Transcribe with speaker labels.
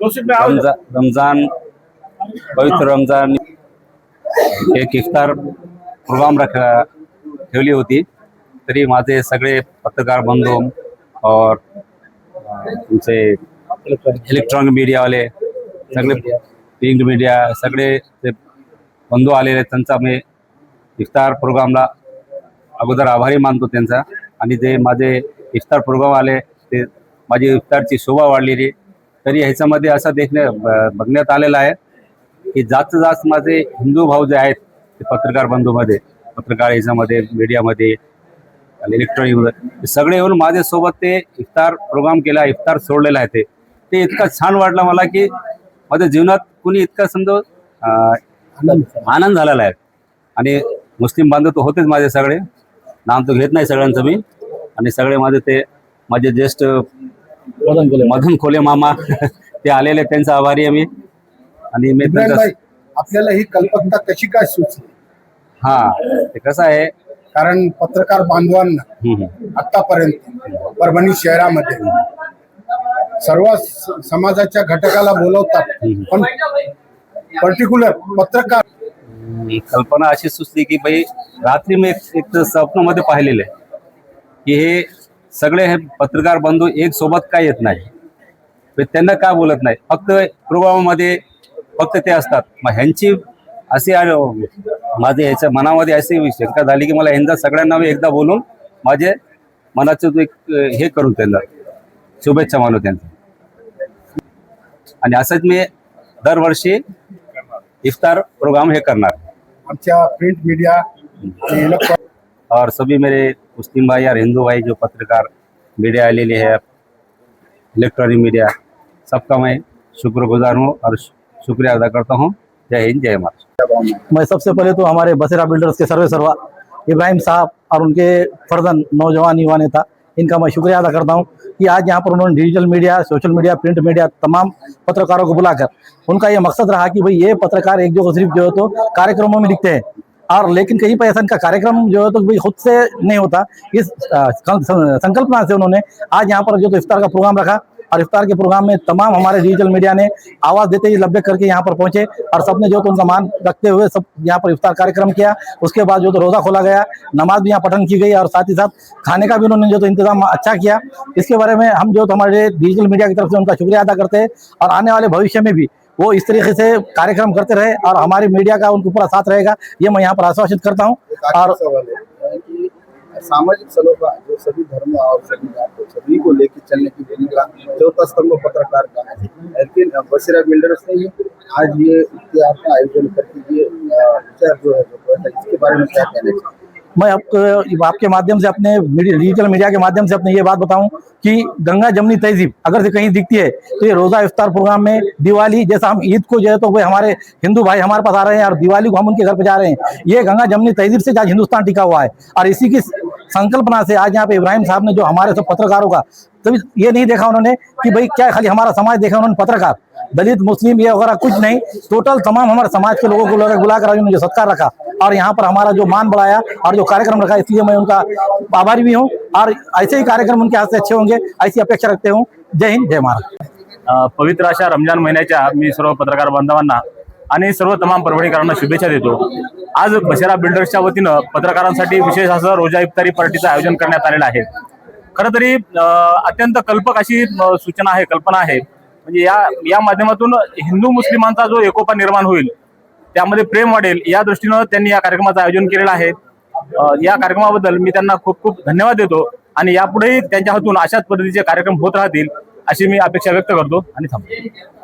Speaker 1: रमजान पवित्र रमजान एक इफ्तार प्रोग्राम ठेवली होती, तरी माझे सगळे पत्रकार बंधू और तुमचे इलेक्ट्रॉनिक मीडिया वाले सगळे प्रिंट मीडिया सगळे ते बंधू आलेले, त्यांचा मी इफ्तार प्रोग्रामला अगोदर आभारी मानतो त्यांचा। आणि ते माझे इफ्तार प्रोग्राम आले ते माझी इफ्तारची शोभा वाढलेली। तरी ह्याच्यामध्ये असं बघण्यात आलेलं आहे की जास्त जास्त माझे हिंदू भाऊ जे आहेत ते पत्रकार बंधूमध्ये, पत्रकार ह्याच्यामध्ये, मीडियामध्ये, इलेक्ट्रॉनिकमध्ये सगळे येऊन माझ्यासोबत ते इफ्तार प्रोग्राम केला, इफ्तार सोडलेला आहे। ते इतकं छान वाटलं मला की माझ्या जीवनात कुणी इतका समजा आनंद झालेला आहे। आणि मुस्लिम बांधव तर होतेच माझे सगळे, नाम तर घेत नाही सगळ्यांचं मी, आणि सगळे माझे ज्येष्ठ मदन खोले मामा ते आलेले, त्यांचा आभारी आहे मी। आणि मी
Speaker 2: आपल्याला ही कल्पना कशी काय सुचली?
Speaker 1: ते कसं आहे,
Speaker 2: कारण पत्रकार बांधवांना आतापर्यंत परभणी शहरामध्ये सर्व समाजाच्या घटकाला बोलवतात, पण पर्टिक्युलर पत्रकार
Speaker 1: कल्पना अशी सुचली की भाई रात्री मी एक स्वप्नामध्ये पाहिलेलं आहे की हे सगळे हे पत्रकार बंधू एक सोबत काय येत नाही, त्यांना का बोलत नाही, फक्त प्रोग्राममध्ये फक्त ते असतात। मग ह्यांची अशी माझे ह्याच्या मनामध्ये अशी शंका झाली की मला ह्यांचा सगळ्यांना मी एकदा बोलून माझे मनाचं एक हे करून त्यांना शुभेच्छा मानू त्यांचा। आणि असंच मी दरवर्षी इफ्तार प्रोग्राम हे करणार।
Speaker 2: आमच्या प्रिंट मीडिया
Speaker 1: और सभी मेरे मुस्लिम भाई और हिंदू भाई जो पत्रकार मीडिया आलेली है, इलेक्ट्रॉनिक मीडिया, सबका मैं शुक्रगुजार हूँ और शुक्रिया अदा करता हूँ। जय हिंद, जय महाराष्ट्र।
Speaker 3: मैं सबसे पहले तो हमारे बसेरा बिल्डर्स के सर्वा इब्राहिम साहब और उनके फर्जन नौजवान युवा नेता, इनका मैं शुक्रिया अदा करता हूँ कि आज यहाँ पर उन्होंने digital media, social media, print media तमाम पत्रकारों को बुलाकर उनका ये मकसद रहा कि भाई ये पत्रकार एक जो सिर्फ जो है तो कार्यक्रमों में लिखते हैं, और लेकिन कहीं पर ऐसा इनका कार्यक्रम जो है तो भाई खुद से नहीं होता। इस संकल्पना से उन्होंने आज यहाँ पर जो तो इफ्तार का प्रोग्राम रखा, और इफ्तार के प्रोग्राम में तमाम हमारे डिजिटल मीडिया ने आवाज़ देते ही लब्बे करके यहाँ पर पहुंचे, और सबने जो तो उनका मान रखते हुए सब यहाँ पर इफ्तार कार्यक्रम किया। उसके बाद जो तो रोज़ा खोला गया, नमाज भी यहाँ पठन की गई, और साथ ही साथ खाने का भी उन्होंने जो तो इंतजाम अच्छा किया। इसके बारे में हम जो तो हमारे डिजिटल मीडिया की तरफ से उनका शुक्रिया अदा करते हैं, और आने वाले भविष्य में भी वो इस तरीके से कार्यक्रम करते रहे और हमारी मीडिया का उनको पूरा साथ रहेगा, ये मैं यहाँ पर आश्वासित करता हूँ। और
Speaker 2: सामाजिक सलोखा जो सभी धर्म और सभी को लेकर चलने की भूमिका चौथा स्तंभ पत्रकार का है, लेकिन बसेरा बिल्डर्स ने आज ये इफ्तार का आयोजन करके ये विचार जो है इसके बारे में क्या कहना चाहिए?
Speaker 3: मैं आपके माध्यम से अपने डिजिटल मीडिया के माध्यम से अपने ये बात बताऊं कि गंगा जमनी तहजीब अगर से कहीं दिखती है तो ये रोज़ा इफ्तार प्रोग्राम में, दिवाली जैसा हम ईद को जो है तो वो हमारे हिंदू भाई हमारे पास आ रहे हैं, और दिवाली को हम उनके घर पे जा रहे हैं। ये गंगा जमनी तहजीब से आज हिंदुस्तान टिका हुआ है, और इसी की संकल्पना से आज यहाँ पे इब्राहिम साहब ने जो हमारे सब पत्रकारों का, तभी ये नहीं देखा उन्होंने कि भाई क्या खाली हमारा समाज देखा, उन्होंने पत्रकार, दलित, मुस्लिम ये वगैरह कुछ नहीं, टोटल तमाम हमारे समाज के लोगों को बुलाकर उन्होंने जो सत्कार रखा और यहाँ पर हमारा जो मान बढ़ाया और जो कार्यक्रम रखा, इसलिए मैं उनका आभारी भी हूँ, और ऐसे ही कार्यक्रम उनके हाथ से अच्छे होंगे ऐसी अपेक्षा रखते हूँ। जय हिंद, जय महाराष्ट्र।
Speaker 4: पवित्र अशा रमजान महिन्याच्या मी सर्व पत्रकार बांधवांना आणि सर्व तमाम परभणीकरांना शुभेच्छा देतो। आज बसेरा बिल्डर्सच्या वतीनं पत्रकारांसाठी विशेष असं रोजा इफ्तारी पार्टीचं आयोजन करण्यात आलेलं आहे। खरं तरी अत्यंत कल्पक अशी सूचना आहे, कल्पना आहे, म्हणजे या माध्यमातून हिंदू मुस्लिमांचा जो एकोपा निर्माण होईल, त्यामध्ये प्रेम वाढेल, या दृष्टीनं त्यांनी या कार्यक्रमाचं आयोजन केलेलं आहे। या कार्यक्रमाबद्दल मी त्यांना खूप खूप धन्यवाद देतो, आणि यापुढेही त्यांच्या हातून अशाच पद्धतीचे कार्यक्रम होत राहतील अशी मी अपेक्षा व्यक्त करतो आणि थांबतो।